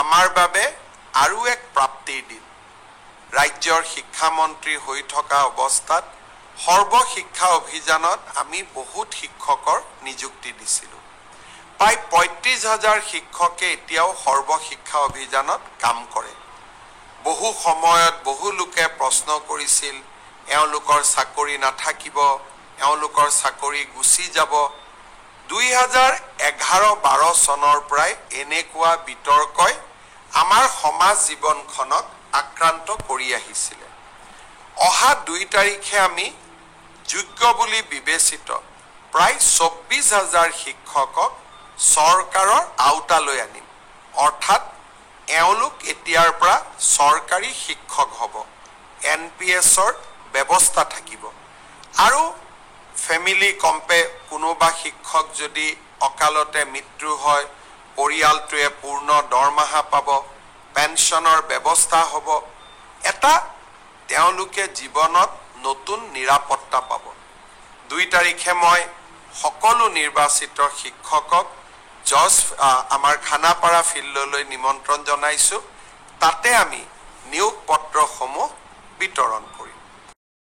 আমাৰ বাবে আৰু এক প্ৰাপ্তিৰ দিন। ৰাজ্যৰ শিক্ষামন্ত্ৰী হৈ থকা অৱস্থাত সৰ্বশিক্ষা অভিযানত আমি বহুত শিক্ষকৰ নিযুক্তি দিছিলোঁ। প্ৰায় ৩৫,০০০ শিক্ষকে এতিয়াও সৰ্বশিক্ষা অভিযানত কাম কৰে। বহু সময়ত বহু লোকে প্ৰশ্ন কৰিছিল, এওঁলোকৰ চাকৰি নাথাকিব, এওঁলোকৰ চাকৰি গুচি যাব। ২০১১-১২ চনৰ পৰাই এনেকুৱা বিতৰ্কই আমাৰ সমাজ জীৱনখনক আক্ৰান্ত কৰি আহিছিলে। অহা ২ তাৰিখে আমি যোগ্য বুলি বিবেচিত প্ৰায় ২৪,০০০ শিক্ষকক চৰকাৰৰ আওতালৈ আনিম। অৰ্থাৎ এওঁলোক এতিয়াৰ পৰা চৰকাৰী শিক্ষক হ'ব। NPSৰ ব্যৱস্থা থাকিব। আৰু ফেমিলি কোনোবা শিক্ষক যদি অকালতে মৃত্যু হয়, পৰিয়ালটোৱে পূৰ্ণ দৰমহা পাব, পেঞ্চনৰ ব্যৱস্থা হ'ব। এটা তেওঁলোকে জীৱনত নতুন নিৰাপত্তা পাব। ২ তাৰিখে মই সকলো নিৰ্বাচিত শিক্ষকক আমাৰ খানাপাৰা ফিল্ডলৈ নিমন্ত্ৰণ জনাইছোঁ। তাতে আমি নিয়োগ পত্ৰসমূহ বিতৰণ কৰিম।